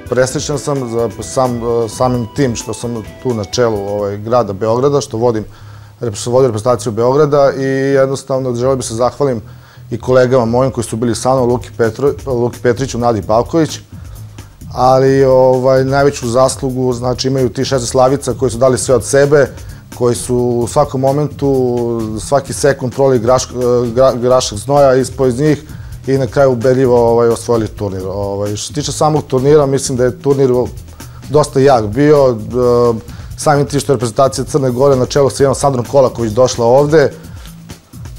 presrećan sam samim tim što sam tu na čelu grada Beograda, što vodim reprezentaciju Beograda i jednostavno želeo bih se zahvalim i kolegama mojim koji su bili sa mnom, Luki Petriću, Nadi Pavković, ali najveću zaslugu imaju ti 16 Slavica koji su dali sve od sebe, koji su u svakom momentu, svaki sekund prolili grašak znoja ispod njih i na kraju ubedljivo osvojili turnir. Što se tiče samog turnira, mislim da je turnir dosta jak bio. Samim tim što je reprezentacija Crne Gore na čelu sa Sandrom Kolaković došla ovde,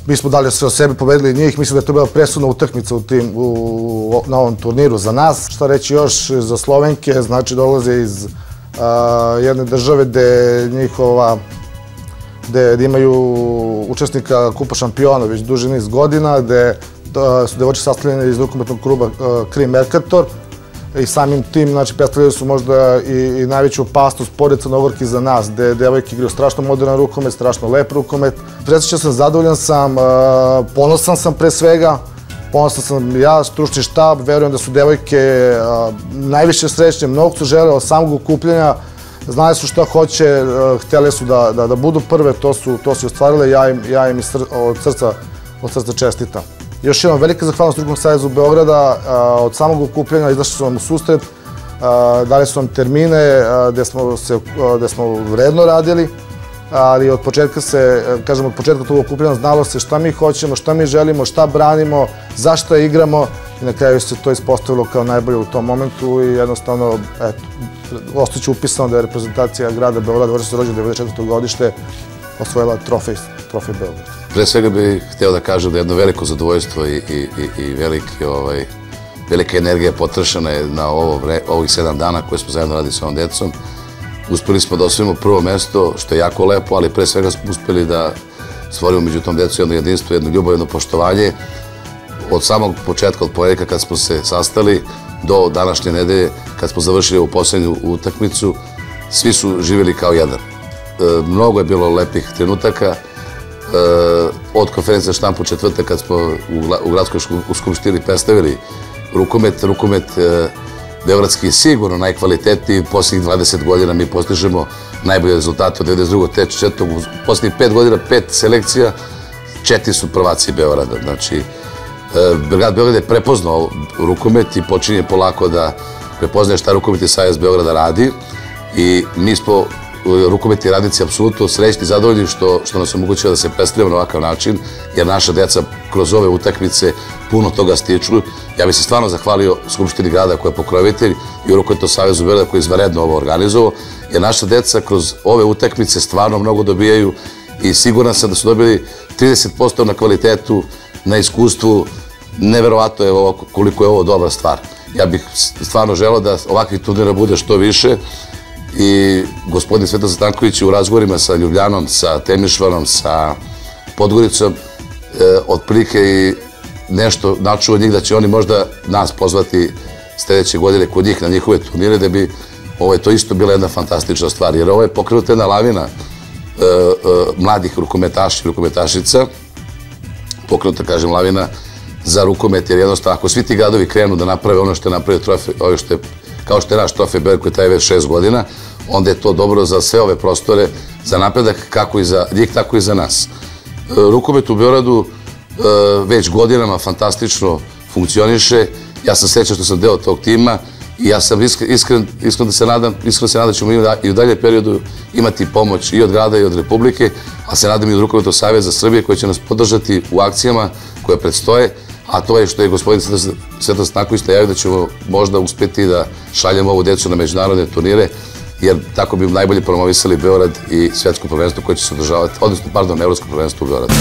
mi smo dali sve o sebi, pobedili njih, mislim da je to bila presudna utakmica na ovom turniru za nas. Šta reći još za Slovenke, znači dolaze iz jedne države gde imaju učesnika Kupa šampiona već duži niz godina, gde su devojčice sastavljene iz rukometnog kluba Krim Mercator i samim tim predstavljaju su možda i najveću opasnost pored Crnogorki za nas, gde devojke igraju strašno moderan rukomet, strašno lep rukomet. Presrećan sam, zadovoljan sam, ponosan sam pre svega, ponosan sam ja, stručni štab, verujem da su devojke najviše srećne, mnogo su žele od samog okupljanja, znali su šta hoće, htjeli su da budu prve, to su ostvarile, ja im od srca čestitam. Još jednom, velika zahvalnost Rukometnom savezu Beograda, od samog okupljanja izašli su nam u susret, dali su nam termine gde smo vredno radili, ali od početka tog okupljanja znalo se šta mi hoćemo, šta mi želimo, šta branimo, zašto igramo i na kraju se to ispostavilo kao najbolje u tom momentu i jednostavno, eto, ostaće upisano da je reprezentacija grada Beograda, vrši se rođen 94. godište, osvojila trofej Beograda. Pre svega bih hteo da kažem da je jedno veliko zadovoljstvo i velika energija potrošena je na ovih 7 dana koje smo zajedno radili sa ovom decom. Uspeli smo da osvojimo prvo mesto, što je jako lepo, ali pre svega smo uspeli da stvorimo među tom decu jedno jedinstvo, jedno ljubav, jedno poštovanje. Od samog početka, od ponedjeljka kad smo se sastali, do današnje nedelje, kad smo završili ovu poslednju utakmicu, svi su živjeli kao jedan. Mnogo je bilo lepih trenutaka. Od konferencije štampu četvrtak kad smo u gradskoj skupštini predstavili rukomet beogradski je sigurno najkvalitetniji. Posljednjih 20 godina mi postižemo najbolje rezultate od 92. te 4. U posljednjih 5 godina 5 selekcija, 4 su prvaci Beograda. Znači, grad Beograd je prepoznao rukomet i počinje polako da prepoznaje šta Rukometni savez Beograda radi i mi smo rukometni radnici apsolutno srećni i zadovoljni što nas omogućava da se predstavljamo na ovakav način, jer naša deca kroz ove utakmice puno toga stiču. Ja bih se stvarno zahvalio Skupštini grada koja je pokrovitelj i Rukometnom savezu Beograda koji je izvanredno ovo organizovao, jer naša deca kroz ove utakmice stvarno mnogo dobijaju i siguran sam da su dobili 30% na kvalitetu, na iskustvu. Neverovatno je koliko je ovo dobra stvar. Ja bih stvarno želeo da ovakvih turnira bude što više. I gospodin Svetoslav Stanković u razgovorima sa Ljubljanom, sa Temišvarom, sa Podgoricom, otprilike i nešto načuo od njih da će oni možda nas pozvati sljedeće godine kod njih na njihove turnire, da bi to isto bila jedna fantastična stvar. Jer ovo je pokrenuta jedna lavina mladih rukometaša i rukometašica, pokrenuta, kažem, lavina za rukomet, jer jednostavno ako svi ti gradovi krenu da naprave ono što je napravio trofej, kao što je naš trofej Beograd koji traje već 6 godina, onda je to dobro za sve ove prostore, za napredak kako i za njih, tako i za nas. Rukomet u Beogradu već godinama fantastično funkcioniše. Ja sam srećan što sam deo tog tima i ja sam iskreno se nadam da ćemo i u dalje periodu imati pomoć i od grada i od Republike, a se nadam i od Rukometnog saveza Srbije koji će nas podržati u akcijama koje predstoje, a to je što je gospodin Svetoslav Stanković najavio da ćemo možda uspjeti da šaljemo ovu decu na međunarodne turnire, jer tako bi najbolje promovisali Beograd i svetsko prvenstvo koje će se održavati, odnosno, pardon, evropsko prvenstvo u Beogradu.